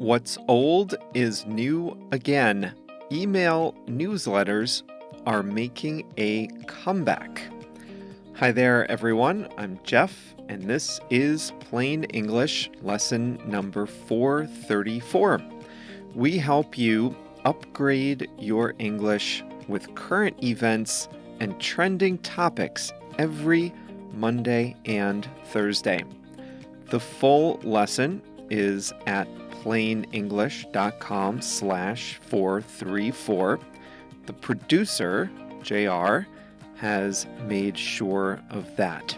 What's old is new again. Email newsletters are making a comeback. Hi there, everyone. I'm Jeff, and this is Plain English lesson number 434. We help you upgrade your English with current events and trending topics every Monday and Thursday. The full lesson is at plainenglish.com/434. The producer, JR, has made sure of that.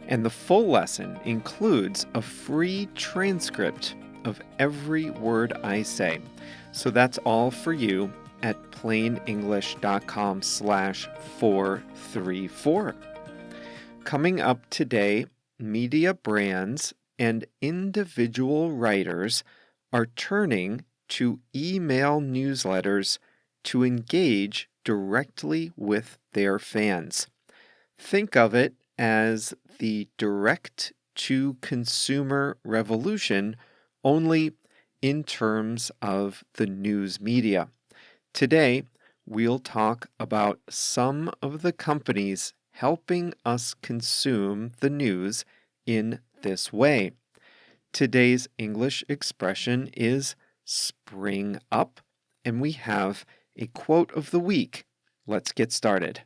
And the full lesson includes a free transcript of every word I say. So that's all for you at plainenglish.com/434. Coming up today, media brands and individual writers are turning to email newsletters to engage directly with their fans. Think of it as the direct-to-consumer revolution, only in terms of the news media. Today, we'll talk about some of the companies helping us consume the news in this way. Today's English expression is spring up, and we have a quote of the week. Let's get started.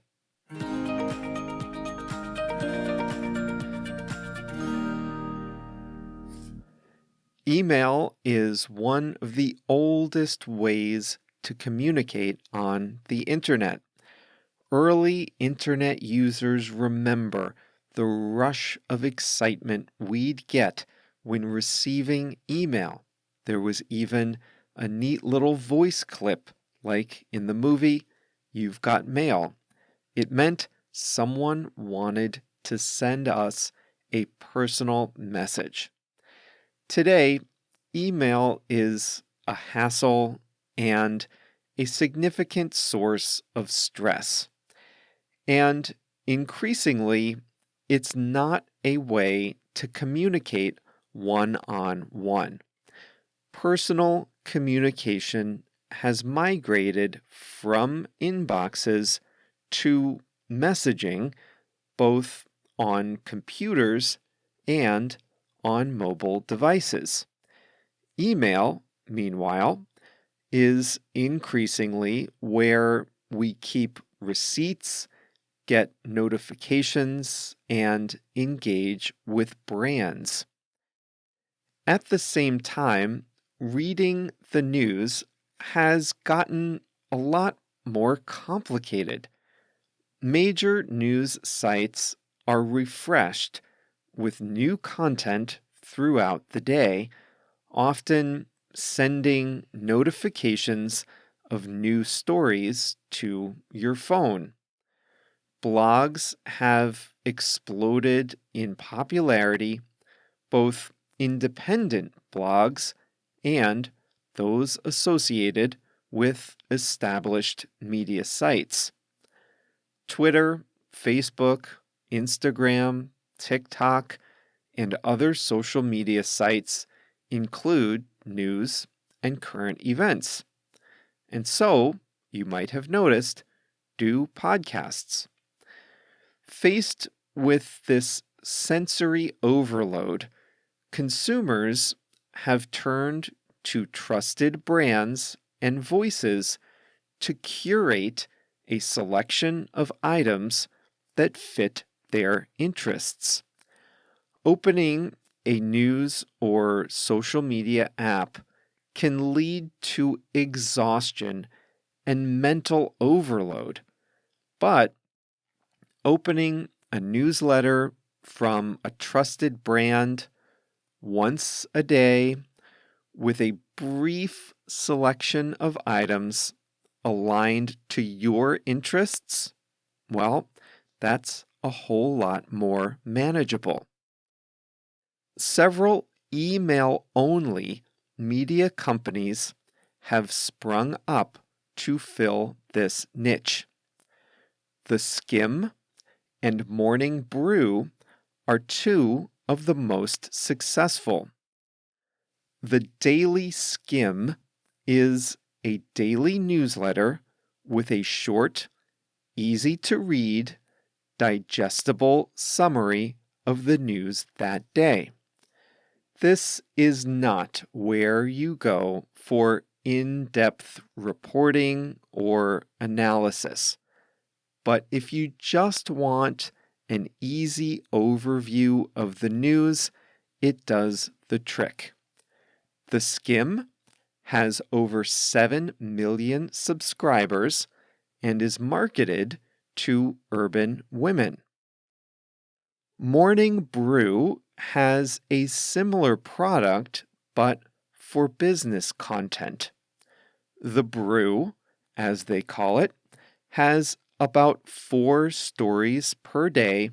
Email is one of the oldest ways to communicate on the internet. Early internet users remember the rush of excitement we'd get when receiving email. There was even a neat little voice clip, like in the movie You've Got Mail. It meant someone wanted to send us a personal message. Today, email is a hassle and a significant source of stress. And increasingly, it's not a way to communicate one-on-one. Personal communication has migrated from inboxes to messaging, both on computers and on mobile devices. Email, meanwhile, is increasingly where we keep receipts, get notifications, and engage with brands. At the same time, reading the news has gotten a lot more complicated. Major news sites are refreshed with new content throughout the day, often sending notifications of new stories to your phone. Blogs have exploded in popularity, both independent blogs and those associated with established media sites. Twitter, Facebook, Instagram, TikTok, and other social media sites include news and current events. And so, you might have noticed, do podcasts. Faced with this sensory overload, consumers have turned to trusted brands and voices to curate a selection of items that fit their interests. Opening a news or social media app can lead to exhaustion and mental overload, but opening a newsletter from a trusted brand once a day with a brief selection of items aligned to your interests, well, that's a whole lot more manageable. Several email-only media companies have sprung up to fill this niche. The Skim and Morning Brew are two of the most successful. The Daily Skim is a daily newsletter with a short, easy-to-read, digestible summary of the news that day. This is not where you go for in-depth reporting or analysis. But if you just want an easy overview of the news, it does the trick. The Skim has over 7 million subscribers and is marketed to urban women. Morning Brew has a similar product, but for business content. The Brew, as they call it, has about 4 stories per day,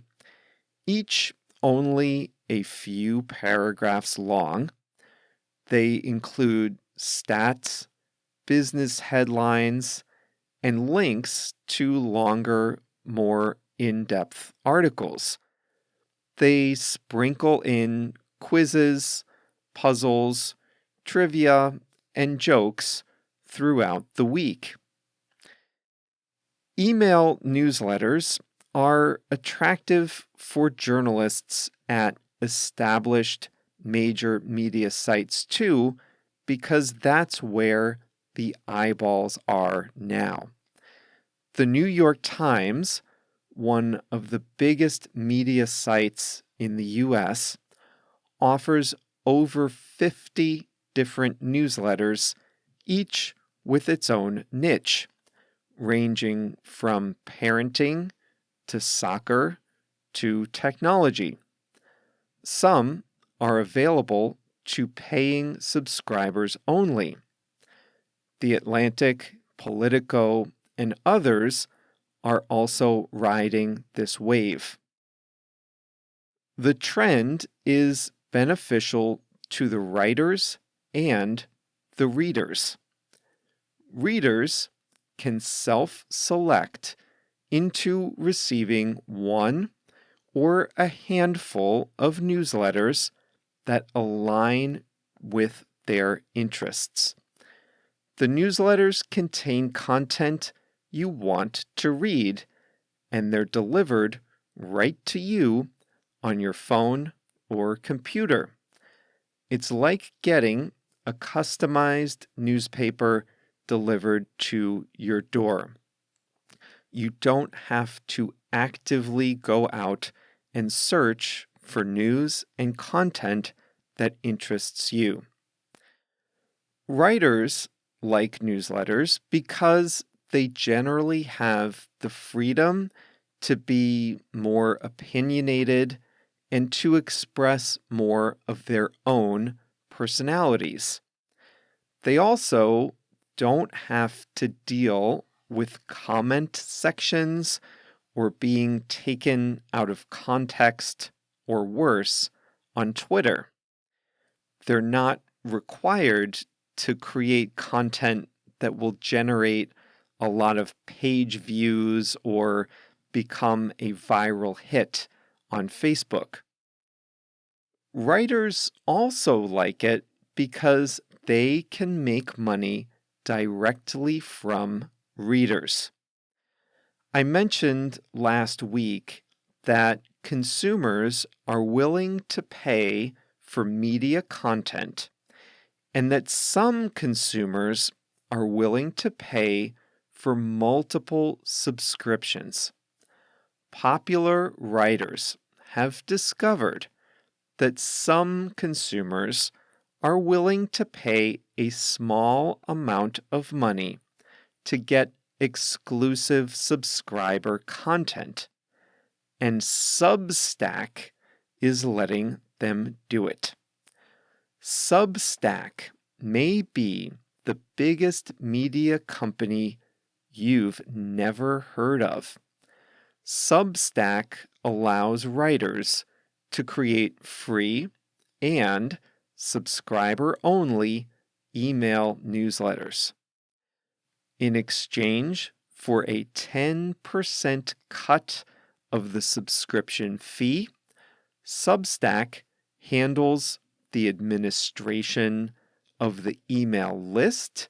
each only a few paragraphs long. They include stats, business headlines, and links to longer, more in-depth articles. They sprinkle in quizzes, puzzles, trivia, and jokes throughout the week. Email newsletters are attractive for journalists at established major media sites too, because that's where the eyeballs are now. The New York Times, one of the biggest media sites in the US, offers over 50 different newsletters, each with its own niche, ranging from parenting to soccer to technology. Some are available to paying subscribers only. The Atlantic, Politico, and others are also riding this wave. The trend is beneficial to the writers and the readers. Readers can self-select into receiving one or a handful of newsletters that align with their interests. The newsletters contain content you want to read, and they're delivered right to you on your phone or computer. It's like getting a customized newspaper delivered to your door. You don't have to actively go out and search for news and content that interests you. Writers like newsletters because they generally have the freedom to be more opinionated and to express more of their own personalities. They also don't have to deal with comment sections or being taken out of context or worse on Twitter. They're not required to create content that will generate a lot of page views or become a viral hit on Facebook. Writers also like it because they can make money directly from readers. I mentioned last week that consumers are willing to pay for media content, and that some consumers are willing to pay for multiple subscriptions. Popular writers have discovered that some consumers are willing to pay a small amount of money to get exclusive subscriber content, and Substack is letting them do it. Substack may be the biggest media company you've never heard of. Substack allows writers to create free and subscriber-only email newsletters. In exchange for a 10% cut of the subscription fee, Substack handles the administration, of the email list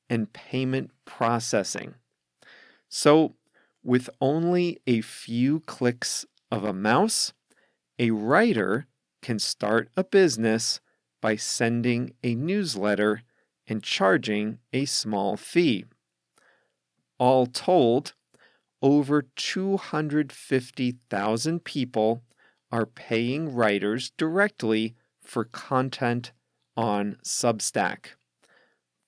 and payment processing. So, with only a few clicks of a mouse, a writer can start a business by sending a newsletter and charging a small fee. All told, over 250,000 people are paying writers directly for content on Substack.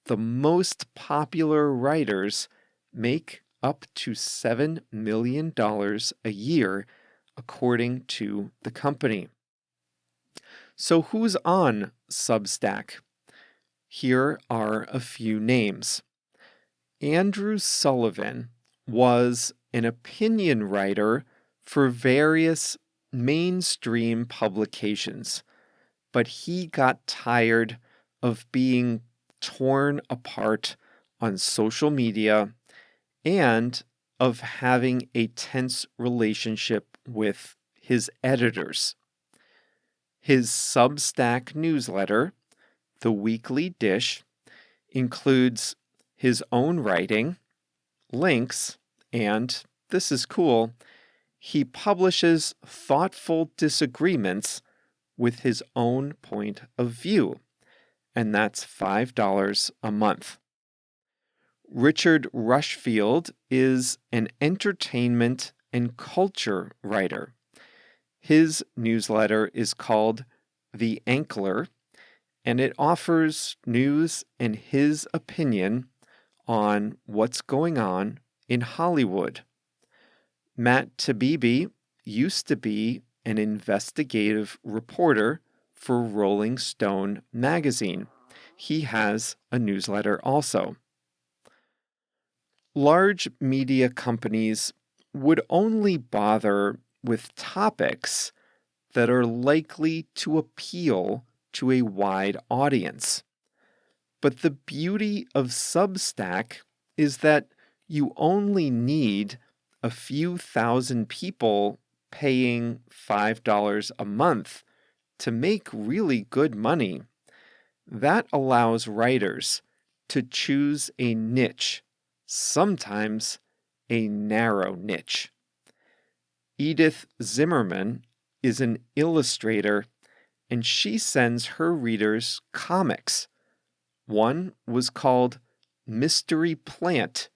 The most popular writers make up to $7 million a year, according to the company. So who's on Substack? Here are a few names. Andrew Sullivan was an opinion writer for various mainstream publications, but he got tired of being torn apart on social media and of having a tense relationship with his editors. His Substack newsletter, The Weekly Dish, includes his own writing, links, and, this is cool, he publishes thoughtful disagreements with his own point of view, and that's $5 a month. Richard Rushfield is an entertainment and culture writer. His newsletter is called The Ankler, and it offers news and his opinion on what's going on in Hollywood. Matt Tabibi used to be an investigative reporter for Rolling Stone magazine. He has a newsletter also. Large media companies would only bother with topics that are likely to appeal to a wide audience. But the beauty of Substack is that you only need a few thousand people paying $5 a month to make really good money. That allows writers to choose a niche, sometimes a narrow niche. Edith Zimmerman is an illustrator, and she sends her readers comics. One was called Mystery Plant,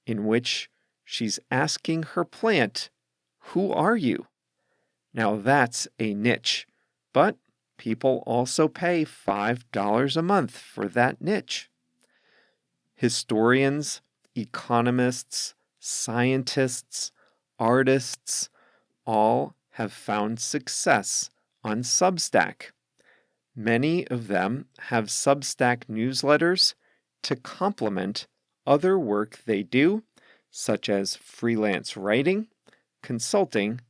in which she's asking her plant, "Who are you?" Now that's a niche, but people also pay $5 a month for that niche. Historians, economists, scientists, artists, all have found success on Substack. Many of them have Substack newsletters to complement other work they do, such as freelance writing, consulting,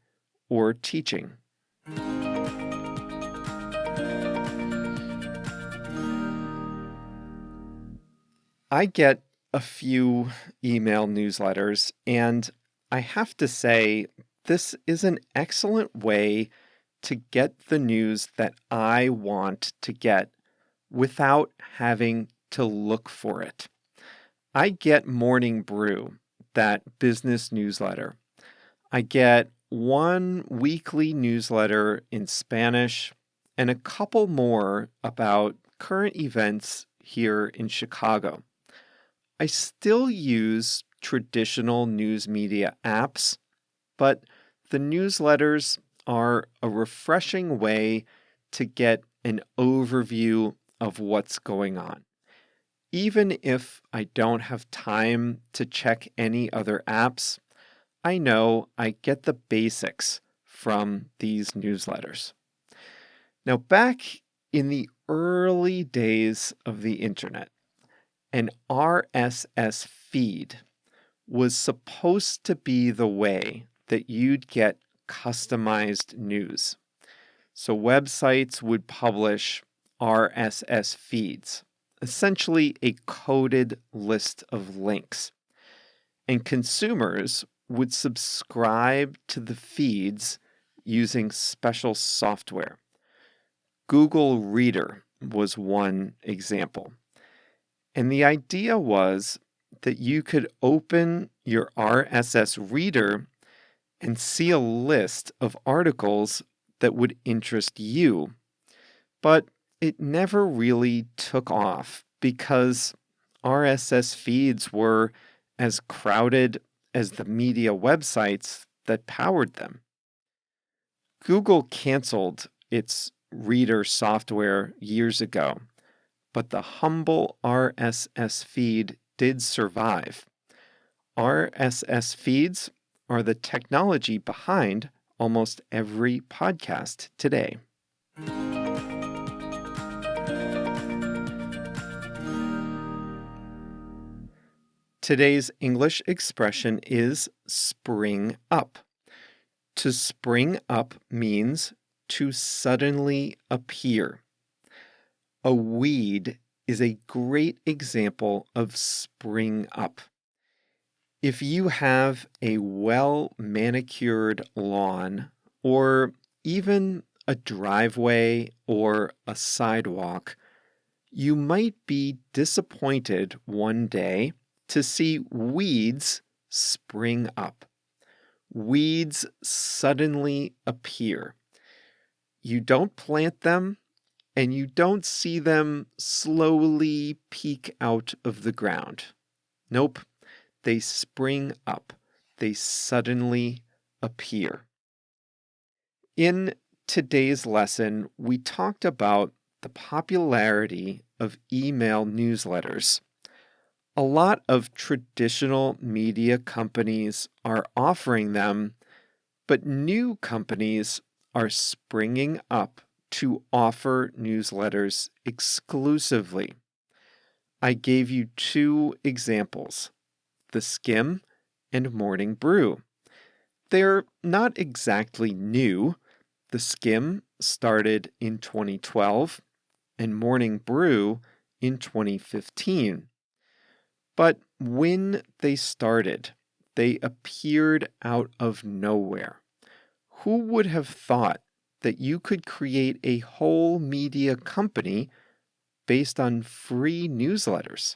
or teaching. I get a few email newsletters, and I have to say, this is an excellent way to get the news that I want to get without having to look for it. I get Morning Brew, that business newsletter. I get one weekly newsletter in Spanish and a couple more about current events here in Chicago. I still use traditional news media apps, but the newsletters are a refreshing way to get an overview of what's going on. Even if I don't have time to check any other apps, I know I get the basics from these newsletters. Now, back in the early days of the internet, an RSS feed was supposed to be the way that you'd get customized news. So websites would publish RSS feeds, essentially a coded list of links. And consumers would subscribe to the feeds using special software. Google Reader was one example. And the idea was that you could open your RSS reader and see a list of articles that would interest you. But it never really took off because RSS feeds were as crowded as the media websites that powered them. Google canceled its reader software years ago, but the humble RSS feed did survive. RSS feeds are the technology behind almost every podcast today. Today's English expression is spring up. To spring up means to suddenly appear. A weed is a great example of spring up. If you have a well-manicured lawn, or even a driveway or a sidewalk, you might be disappointed one day to see weeds spring up. Weeds suddenly appear. You don't plant them, and you don't see them slowly peek out of the ground. Nope, they spring up. They suddenly appear. In today's lesson, we talked about the popularity of email newsletters. A lot of traditional media companies are offering them, but new companies are springing up to offer newsletters exclusively. I gave you two examples, The Skim and Morning Brew. They're not exactly new. The Skim started in 2012 and Morning Brew in 2015. But when they started, they appeared out of nowhere. Who would have thought that you could create a whole media company based on free newsletters?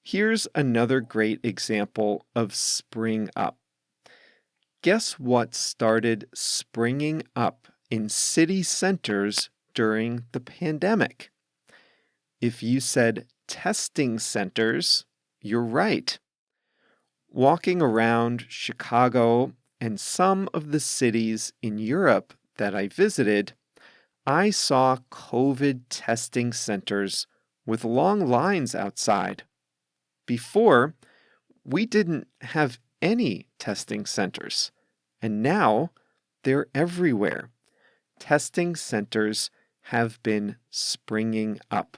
Here's another great example of spring up. Guess what started springing up in city centers during the pandemic? If you said testing centers, you're right. Walking around Chicago and some of the cities in Europe that I visited, I saw COVID testing centers with long lines outside. Before, we didn't have any testing centers, and now they're everywhere. Testing centers have been springing up.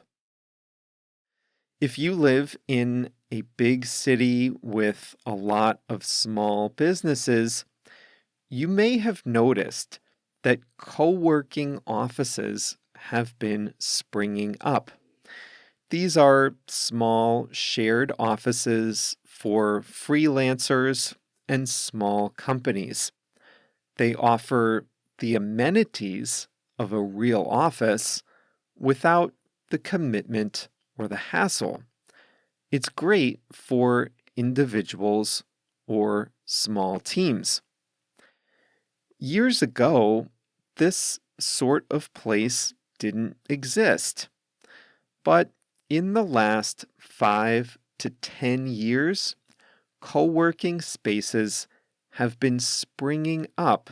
If you live in a big city with a lot of small businesses, you may have noticed that co-working offices have been springing up. These are small shared offices for freelancers and small companies. They offer the amenities of a real office without the commitment or the hassle. It's great for individuals or small teams. Years ago, this sort of place didn't exist. But in the last 5 to 10 years, co-working spaces have been springing up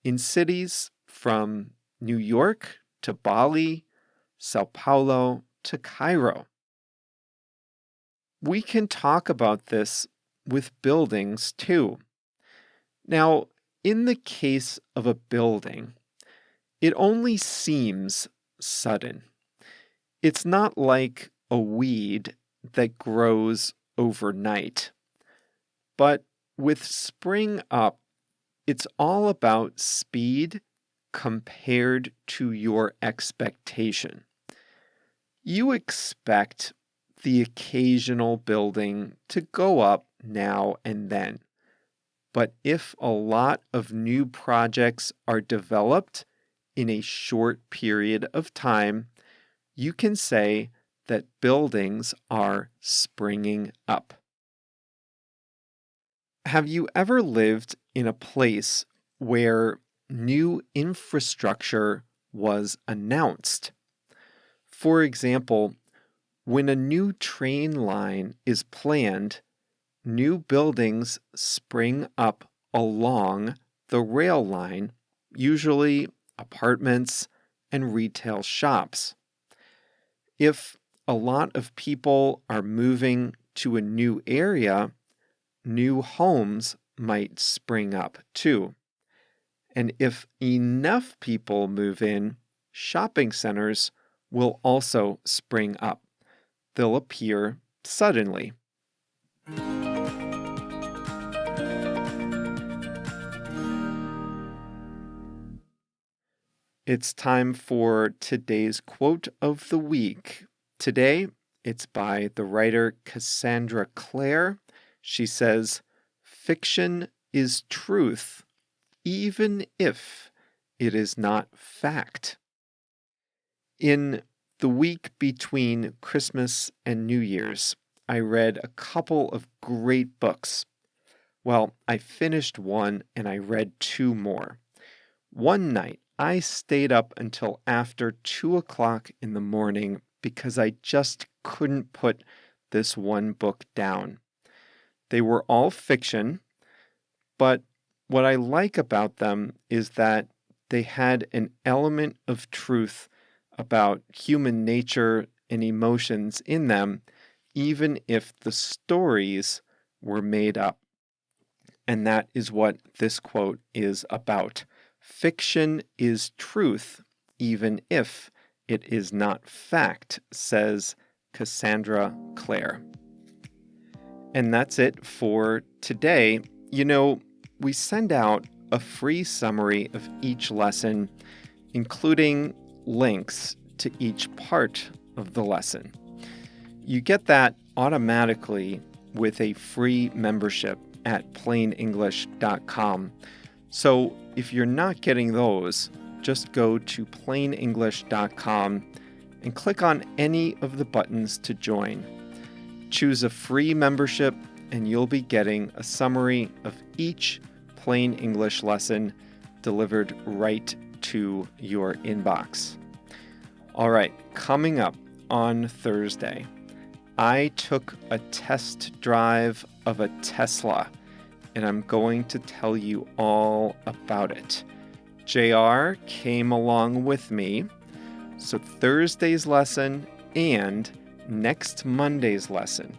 in cities from New York to Bali, Sao Paulo to Cairo. We can talk about this with buildings too. Now, in the case of a building, it only seems sudden. It's not like a weed that grows overnight. But with spring up, it's all about speed compared to your expectation. You expect the occasional building to go up now and then. But if a lot of new projects are developed in a short period of time, you can say that buildings are springing up. Have you ever lived in a place where new infrastructure was announced? For example, when a new train line is planned, new buildings spring up along the rail line, usually apartments and retail shops. If a lot of people are moving to a new area, new homes might spring up too. And if enough people move in, shopping centers will also spring up. They'll appear suddenly. It's time for today's quote of the week. Today, it's by the writer Cassandra Clare. She says, "Fiction is truth, even if it is not fact." In the week between Christmas and New Year's, I read a couple of great books. Well, I finished one and I read two more. One night, I stayed up until after 2 o'clock in the morning because I just couldn't put this one book down. They were all fiction, but what I like about them is that they had an element of truth about human nature and emotions in them, even if the stories were made up. And that is what this quote is about. Fiction is truth, even if it is not fact, says Cassandra Clare. And that's it for today. You know, we send out a free summary of each lesson, including links to each part of the lesson. You get that automatically with a free membership at plainenglish.com. So if you're not getting those, just go to plainenglish.com and click on any of the buttons to join. Choose a free membership and you'll be getting a summary of each Plain English lesson delivered right to your inbox. All right, coming up on Thursday, I took a test drive of a Tesla, and I'm going to tell you all about it. JR came along with me, so Thursday's lesson and next Monday's lesson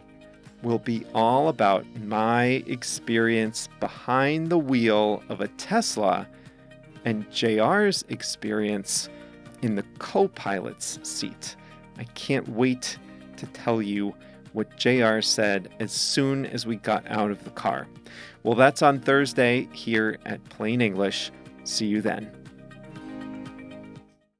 will be all about my experience behind the wheel of a Tesla and JR's experience in the co-pilot's seat. I can't wait to tell you what JR said as soon as we got out of the car. Well, that's on Thursday here at Plain English. See you then.